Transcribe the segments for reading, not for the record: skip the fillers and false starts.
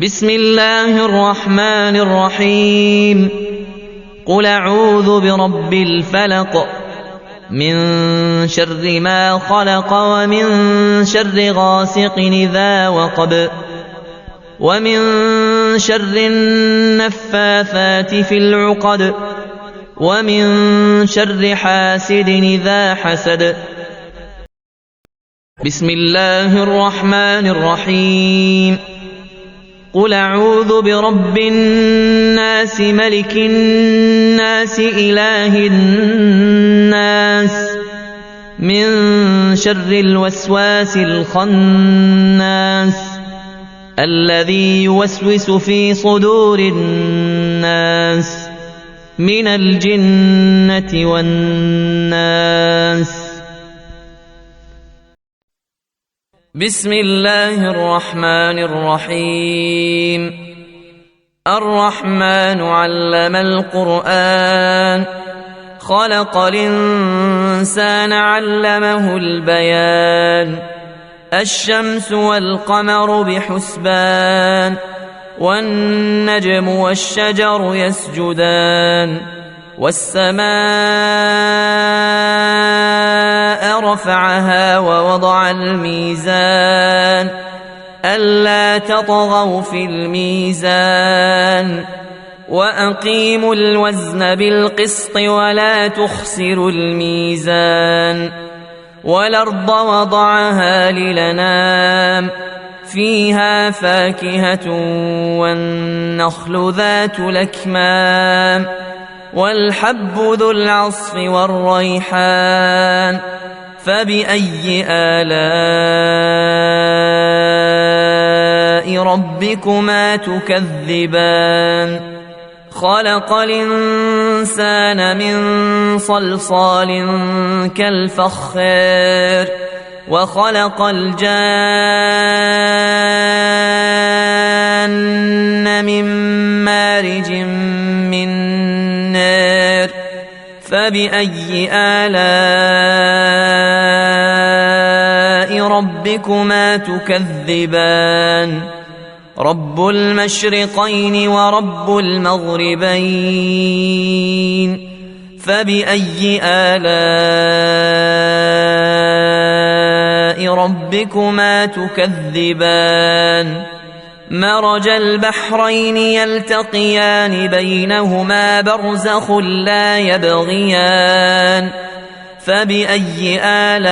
بسم الله الرحمن الرحيم. قل أعوذ برب الفلق من شر ما خلق ومن شر غاسق إذا وقب ومن شر النفاثات في العقد ومن شر حاسد إذا حسد. بسم الله الرحمن الرحيم. قل أعوذ برب الناس ملك الناس إله الناس من شر الوسواس الخناس الذي يوسوس في صدور الناس من الجنة والناس. بسم الله الرحمن الرحيم. الرحمن علم القرآن خلق الإنسان علمه البيان. الشمس والقمر بحسبان والنجم والشجر يسجدان والسماء رفعها ووضع الميزان ألا تطغوا في الميزان وأقيموا الوزن بالقسط ولا تخسروا الميزان. والأرض وضعها للأنام فيها فاكهة والنخل ذات الأكمام والحب ذو العصف والريحان. فبأي آلاء ربكما تكذبان؟ خلق الإنسان من صلصال كالفخار وخلق الجان من مارج من نار. فبأي آلاء ربكما تكذبان؟ رب المشرقين ورب المغربين. فبأي آلاء ربكما تكذبان؟ مرج البحرين يلتقيان بينهما برزخ لا يبغيان. فبأي آلاء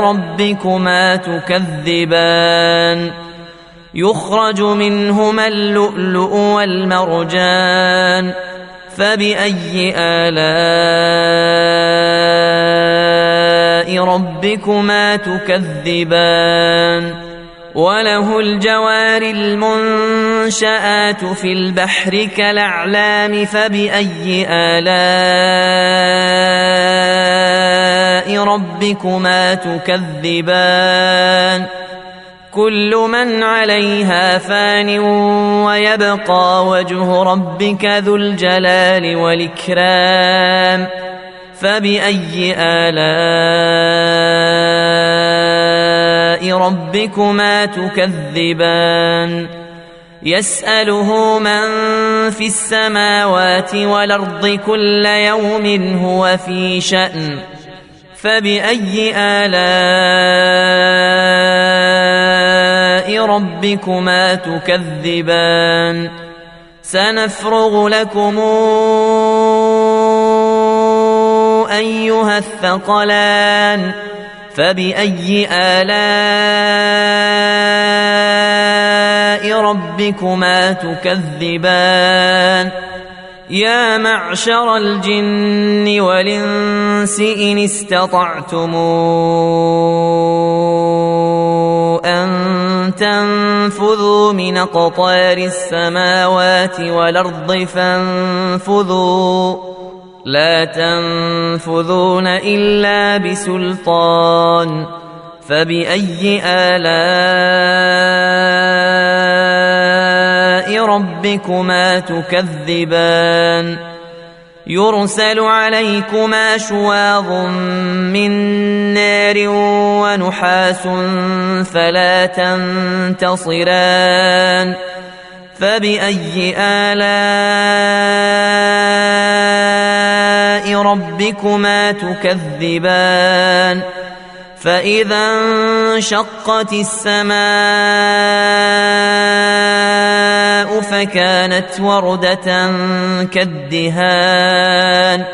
ربكما تكذبان؟ يخرج منهما اللؤلؤ والمرجان. فبأي آلاء ربكما تكذبان؟ وله الجوار المنشآت في البحر كالأعلام. فبأي آلاء ربكما تكذبان؟ كل من عليها فان ويبقى وجه ربك ذو الجلال والإكرام. فبأي آلاء ربكما تكذبان؟ يسأله من في السماوات والأرض كل يوم هو في شأن. فبأي آلاء ربكما تكذبان؟ سنفرغ لكم أيها الثقلان. فبأي آلاء ربكما تكذبان؟ يا معشر الجن والإنس إن استطعتم أن تنفذوا من أقطار السماوات والأرض فانفذوا لا تنفذون إلا بسلطان. فبأي آلاء ربكما تكذبان؟ يرسل عليكما شواظ من نار ونحاس فلا تنتصران فبأي آلاء ربكما تكذبان فإذا انشقت السماء فكانت وردة كالدهان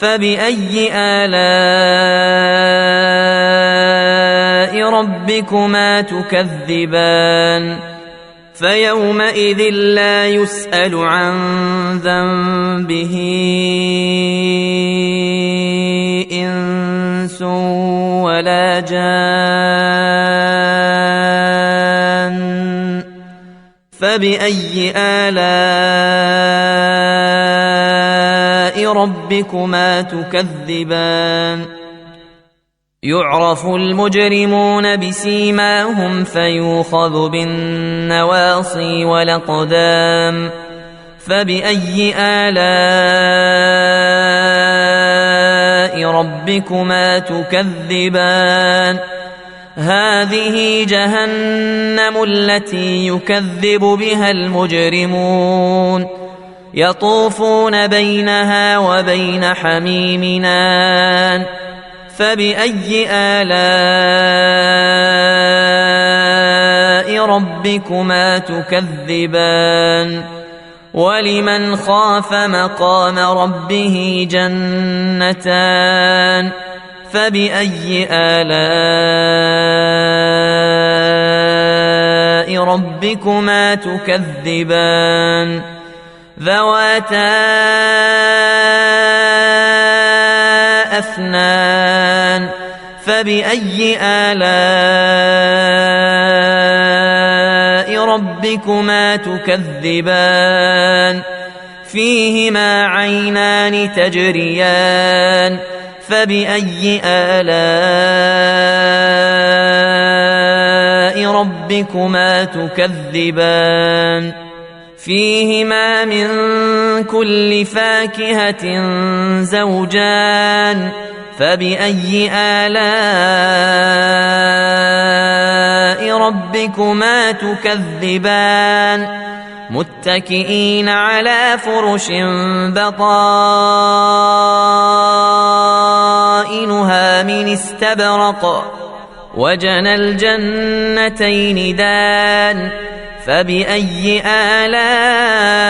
فبأي آلاء ربكما تكذبان فيومئذ لا يسأل عن ذنبه إنس ولا جان فبأي آلاء ربكما تكذبان يعرف المجرمون بسيماهم فيوخذ بالنواصي والأقدام فبأي آلاء ربكما تكذبان هذه جهنم التي يكذب بها المجرمون يطوفون بينها وبين حميم آن فبأي آلاء ربكما تكذبان ولمن خاف مقام ربه جنتان فبأي آلاء ربكما تكذبان ذواتا أفنان فبأي آلاء ربكما تكذبان فيهما عينان تجريان فبأي آلاء ربكما تكذبان فيهما من كل فاكهة زوجان فبأي آلاء ربكما تكذبان متكئين على فرش بطائنها من استبرق وجنى الجنتين دان فبأي آلاء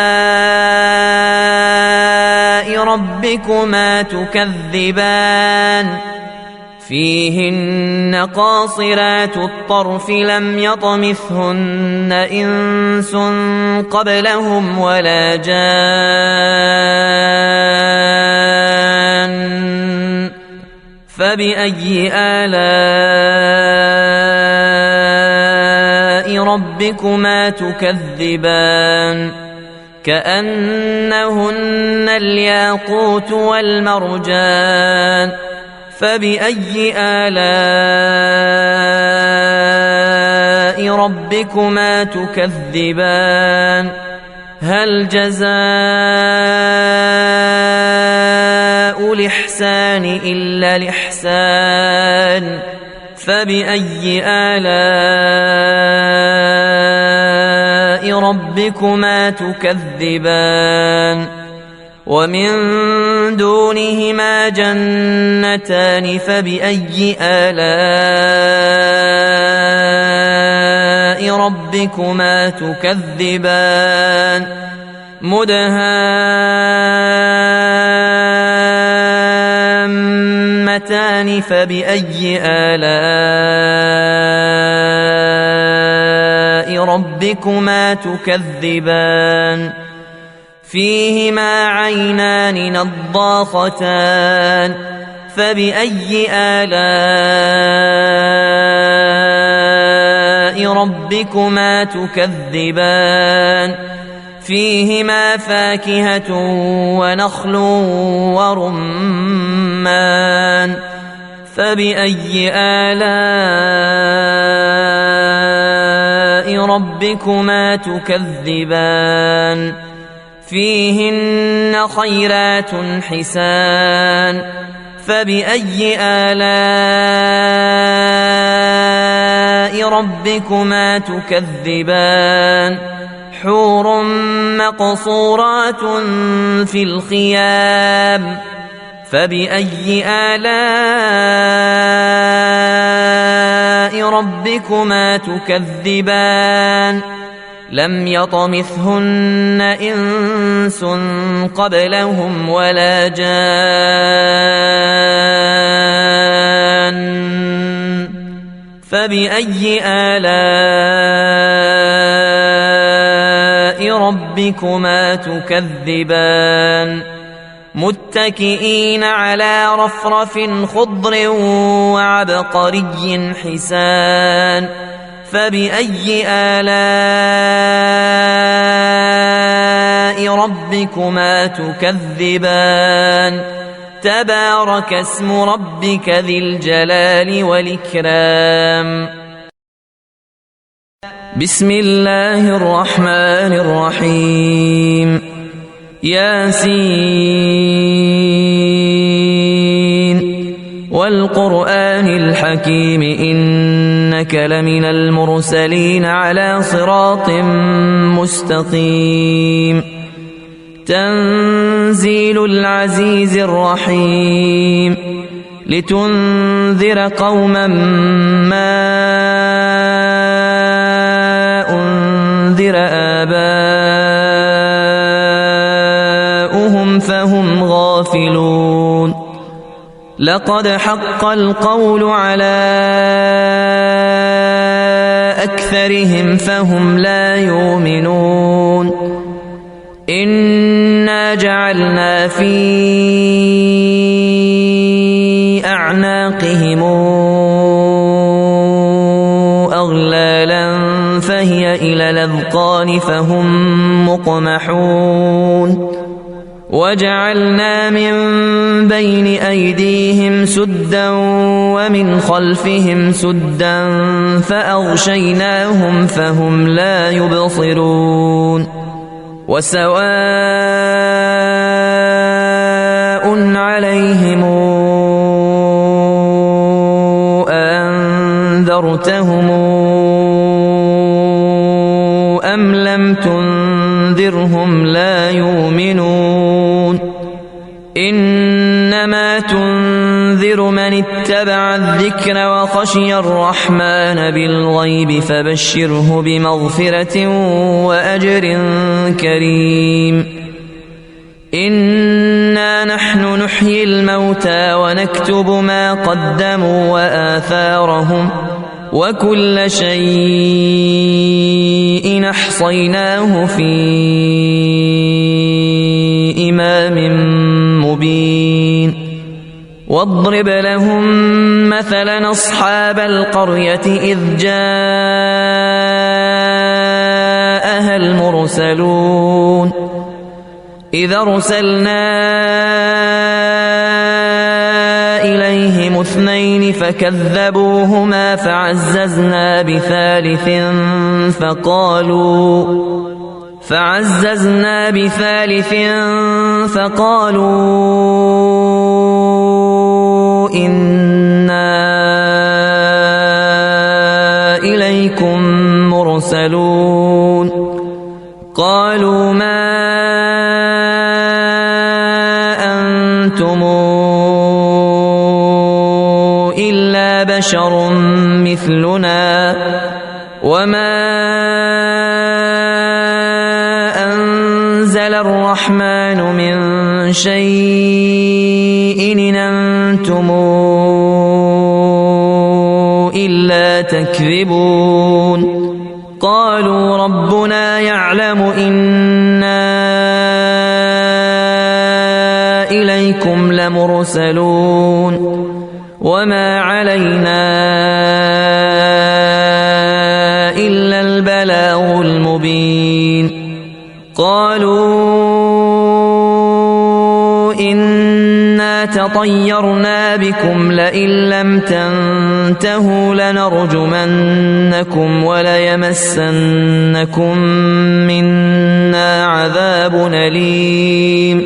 ربكما تكذبان فيهن قاصرات الطرف لم يطمثهن إنس قبلهم ولا جان فبأي آلاء ربكما تكذبان كأنهن الياقوت والمرجان فبأي آلاء ربكما تكذبان هل جزاء الإحسان إلا الإحسان فبأي آلاء ربكما تكذبان ومن دونهما جنتان فبأي آلاء ربكما تكذبان مدهامتان فبأي آلاء ربكما تكذبان فيهما عينان نضاختان فبأي آلاء ربكما تكذبان فيهما فاكهة ونخل ورمان فبأي آلاء ربكما تكذبان فيهن خيرات حسان فبأي آلاء ربكما تكذبان حور مقصورات في الخيام فبأي آلاء ربكما تكذبان لم يطمثهن إنس قبلهم ولا جان فبأي آلاء ربكما تكذبان متكئين على رفرف خضر وعبقري حسان فبأي آلاء ربكما تكذبان تبارك اسم ربك ذي الجلال والإكرام بسم الله الرحمن الرحيم ياسين والقرآن الحكيم إنك لمن المرسلين على صراط مستقيم تنزيل العزيز الرحيم لتنذر قوما ما أنذر آباؤهم فهم غافلون لقد حق القول على أكثرهم فهم لا يؤمنون إنا جعلنا في أعناقهم أغلالا فهي إلى الأذقان فهم مقمحون وجعلنا من بين أيديهم سدا ومن خلفهم سدا فأغشيناهم فهم لا يبصرون وسواء عليهم أنذرتهم أم لم تنذرهم لا يؤمنون إنما تنذر من اتبع الذكر وخشي الرحمن بالغيب فبشره بمغفرة وأجر كريم إنا نحن نحيي الموتى ونكتب ما قدموا وآثارهم وكل شيء أحصيناه في إمام مبين واضرب لهم مثلا أصحاب القرية إذ جاءها المرسلون إذ أرسلنا إليهم اثنين فكذبوهما فعززنا بثالث فقالوا إنا إليكم مرسلون قالوا ما أنتم إلا بشر مثلنا وما أنزل الرحمن من شيء إن أنتم إلا تكذبون قالوا ربنا يعلم إنا إليكم لمرسلون وما علينا إلا البلاغ المبين قالوا إنا تطيرنا بكم لئن لم تنتهوا لنرجمنكم وليمسنكم منا مسنا عذاب أليم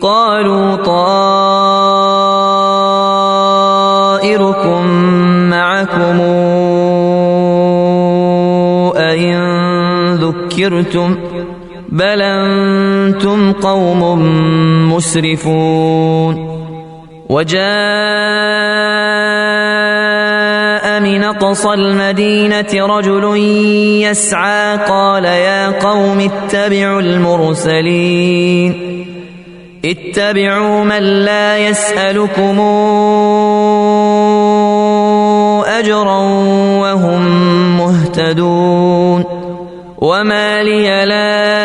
قالوا طائركم معكم أئن ذكرتم بل أنتم قوم مسرفون وجاء من أقصى المدينة رجل يسعى قال يا قوم اتبعوا المرسلين اتبعوا من لا يسألكم أجرا وهم مهتدون وما لي لا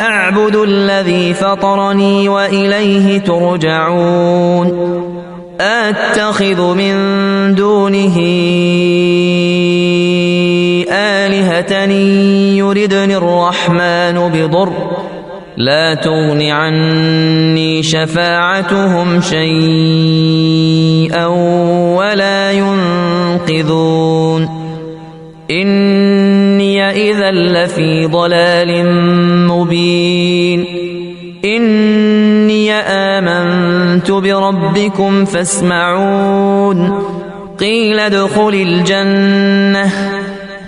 أعبد الذي فطرني وإليه ترجعون أتخذ من دونه آلهة يردني الرحمن بضر لا تغن عني شفاعتهم شيئا ولا ينقذون إني إذا لفي ضلال مبين إني آمنت بربكم فاسمعون قيل ادخل الجنة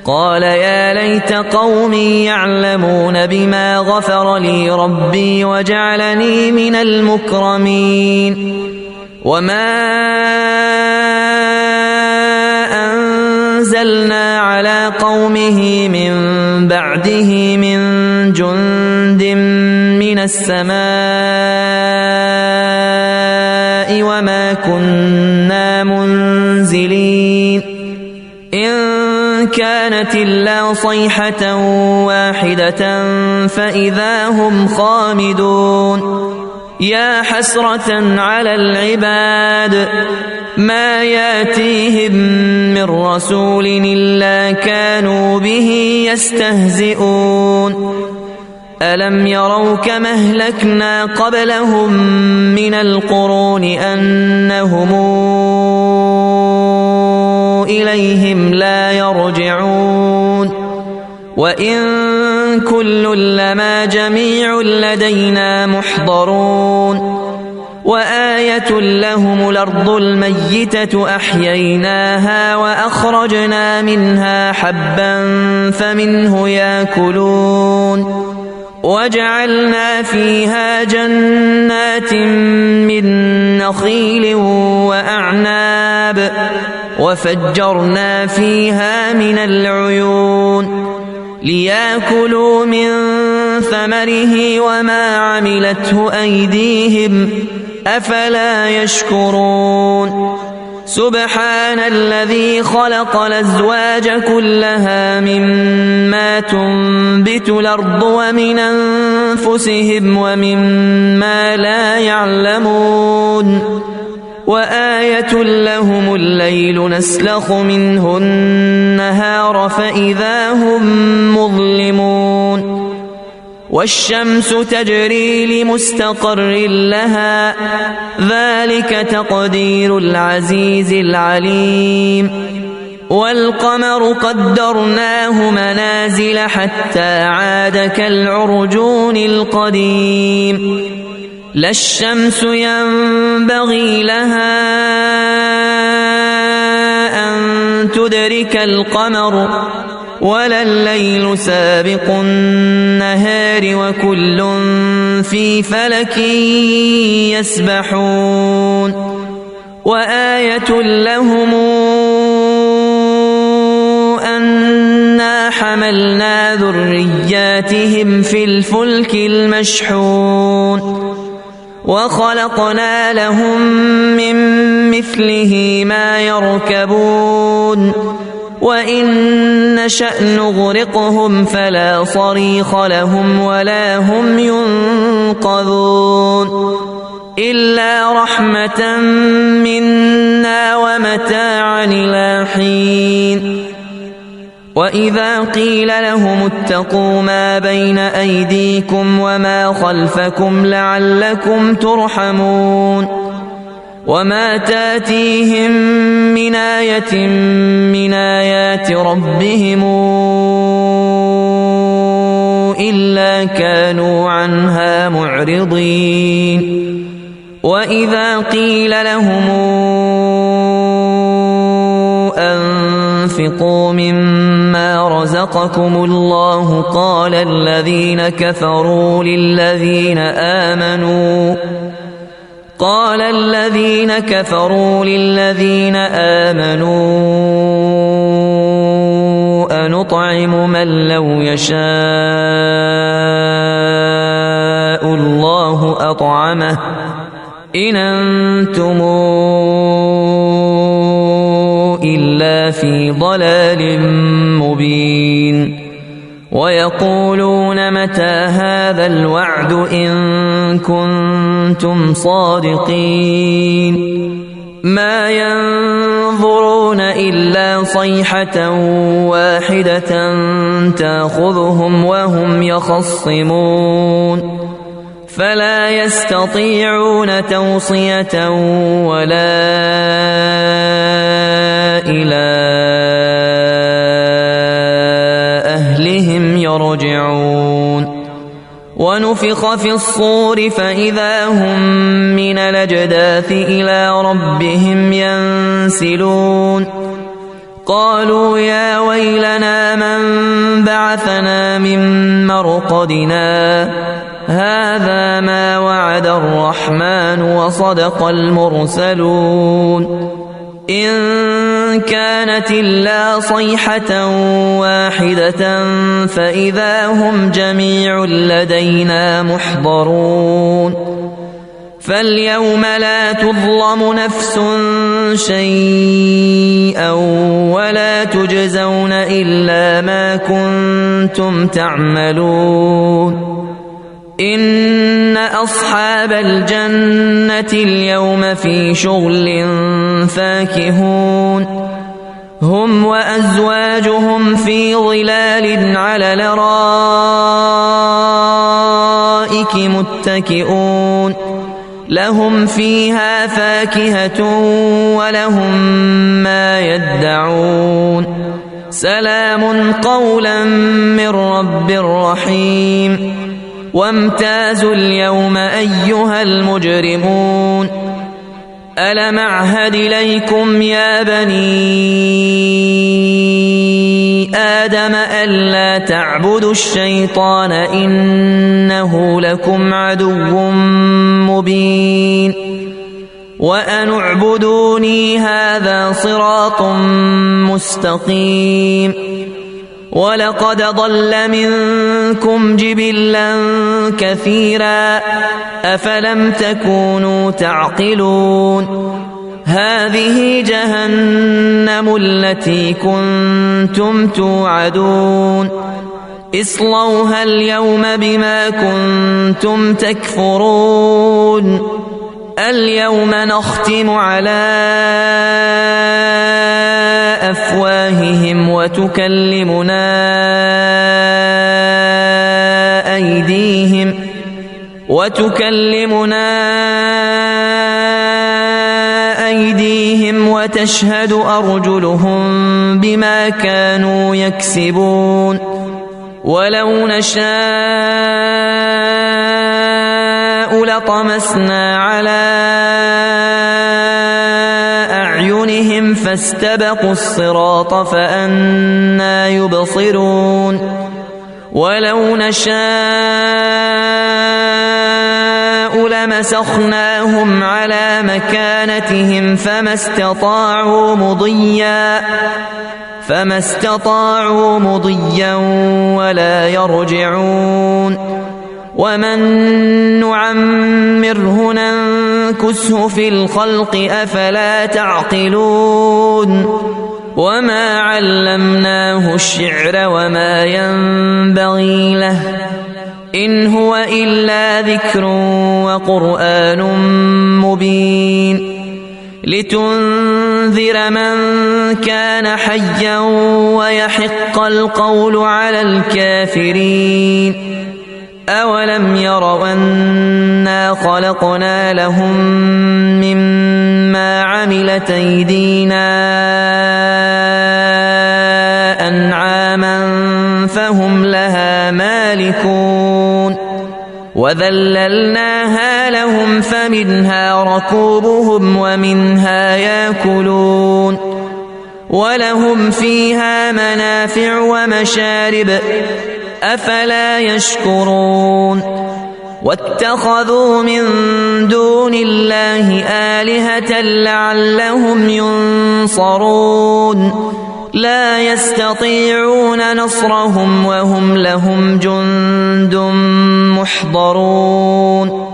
قال يا ليت قومي يعلمون بما غفر لي ربي وجعلني من المكرمين وما أنزلنا على قومه من بعده من جند من السماء وما كنا منزلين إن كانت إلا صيحة واحدة فإذا هم خامدون يا حسرة على العباد ما ياتيهم من رسول إلا كانوا به يستهزئون ألم يروا كما أهلكنا قبلهم من القرون أنهم إليهم لا يرجعون وإن كل لما جميع لدينا محضرون وآية لهم الأرض الميتة أحييناها وأخرجنا منها حبا فمنه يأكلون وجعلنا فيها جنات من نخيل وأعناب وفجرنا فيها من العيون ليأكلوا من ثمره وما عملته أيديهم أفلا يشكرون سبحان الذي خلق الأزواج كلها مما تنبت الأرض ومن أنفسهم ومما لا يعلمون وآية لهم الليل نسلخ منه النهار فإذا هم مظلمون والشمس تجري لمستقر لها ذلك تقدير العزيز العليم والقمر قدرناه منازل حتى عاد كالعرجون القديم لا الشمس ينبغي لها أن تدرك القمر ولا الليل سابق النهار وكل في فلك يسبحون وآية لهم أنا حملنا ذرياتهم في الفلك المشحون وخلقنا لهم من مثله ما يركبون وإن نشأ نغرقهم فلا صريخ لهم ولا هم ينقذون إلا رحمة منا ومتاعا إلى حين وإذا قيل لهم اتقوا ما بين أيديكم وما خلفكم لعلكم ترحمون وما تاتيهم من آية من آيات ربهم عنها معرضين وإذا قيل لهم أنفقوا مما رزقكم الله قال الذين كفروا للذين آمنوا أنطعم من لو يشاء الله أطعمه إن أنتم إلا في ضلال مبين ويقولون متى هذا الوعد إن كنتم صادقين ما ينظرون إلا صيحة واحدة تأخذهم وهم يخصمون فلا يستطيعون توصية ولا إلى أهلهم يرجعون ونفخ في الصور فإذا هم من الأجداث إلى ربهم ينسلون قالوا يا ويلنا من بعثنا من مرقدنا هذا ما وعد الرحمن وصدق المرسلون إن كانت إلا صيحة واحدة فإذا هم جميع لدينا محضرون فاليوم لا تظلم نفس شيئا ولا تجزون إلا ما كنتم تعملون إن أصحاب الجنة اليوم في شغل فاكهون هم وأزواجهم في ظلال على الأرائك متكئون لهم فيها فاكهة ولهم ما يدعون سلام قولا من رب رحيم وامتازوا اليوم أيها المجرمون ألم أعهد إليكم يا بني آدم ألا تعبدوا الشيطان إنه لكم عدو مبين وأن اعبدوني هذا صراط مستقيم ولقد ضل منكم جبلا كثيرا أفلم تكونوا تعقلون هذه جهنم التي كنتم توعدون اصلوها اليوم بما كنتم تكفرون اليوم نختم على أفواههم وتكلمنا أيديهم وتشهد أرجلهم بما كانوا يكسبون ولو نشاء لطمسنا على أعينهم فاستبقوا الصراط فأنى يبصرون ولو نشاء لمسخناهم على مكانتهم فما استطاعوا مضيا ولا يرجعون ومن نعمره ننكسه في الخلق أفلا تعقلون وما علمناه الشعر وما ينبغي له إن هو إلا ذكر وقرآن مبين لتنذر من كان حيا ويحق القول على الكافرين أولم يروا أنا خلقنا لهم مما عملت أيدينا أنعاما فهم لها مالكون وذللناها لهم فمنها ركوبهم ومنها ياكلون ولهم فيها منافع ومشارب أفلا يشكرون واتخذوا من دون الله آلهة لعلهم ينصرون لا يستطيعون نصرهم وهم لهم جند محضرون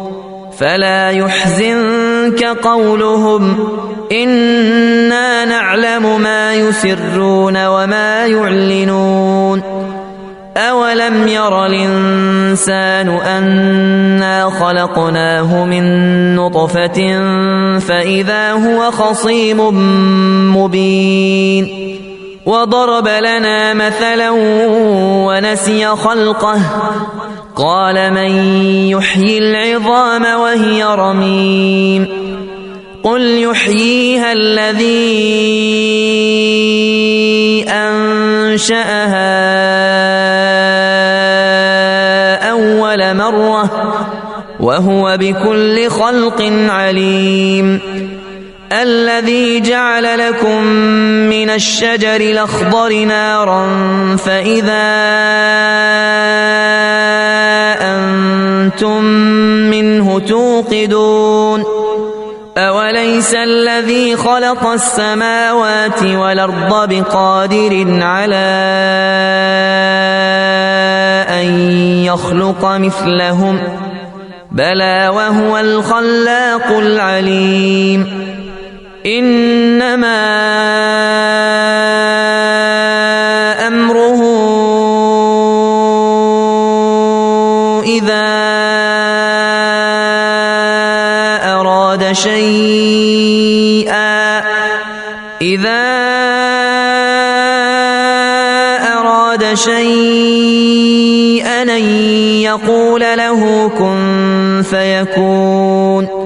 فلا يحزنك قولهم إنا نعلم ما يسرون وما يعلنون أولم ير الإنسان أنا خلقناه من نطفة فإذا هو خصيم مبين وضرب لنا مثلا ونسي خلقه قال من يحيي العظام وهي رميم قل يحييها الذي أنشأها أول مرة وهو بكل خلق عليم الذي جعل لكم من الشجر الأخضر نارا فإذا أنتم منه توقدون أوليس الذي خلق السماوات والأرض بقادر على أن يخلق مثلهم بلى وهو الخلاق العليم إنما أمره إذا أراد شيئا أن يقول له كن فيكون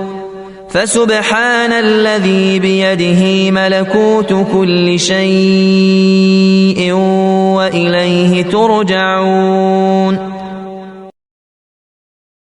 فسبحان الذي بيده ملكوت كل شيء وإليه ترجعون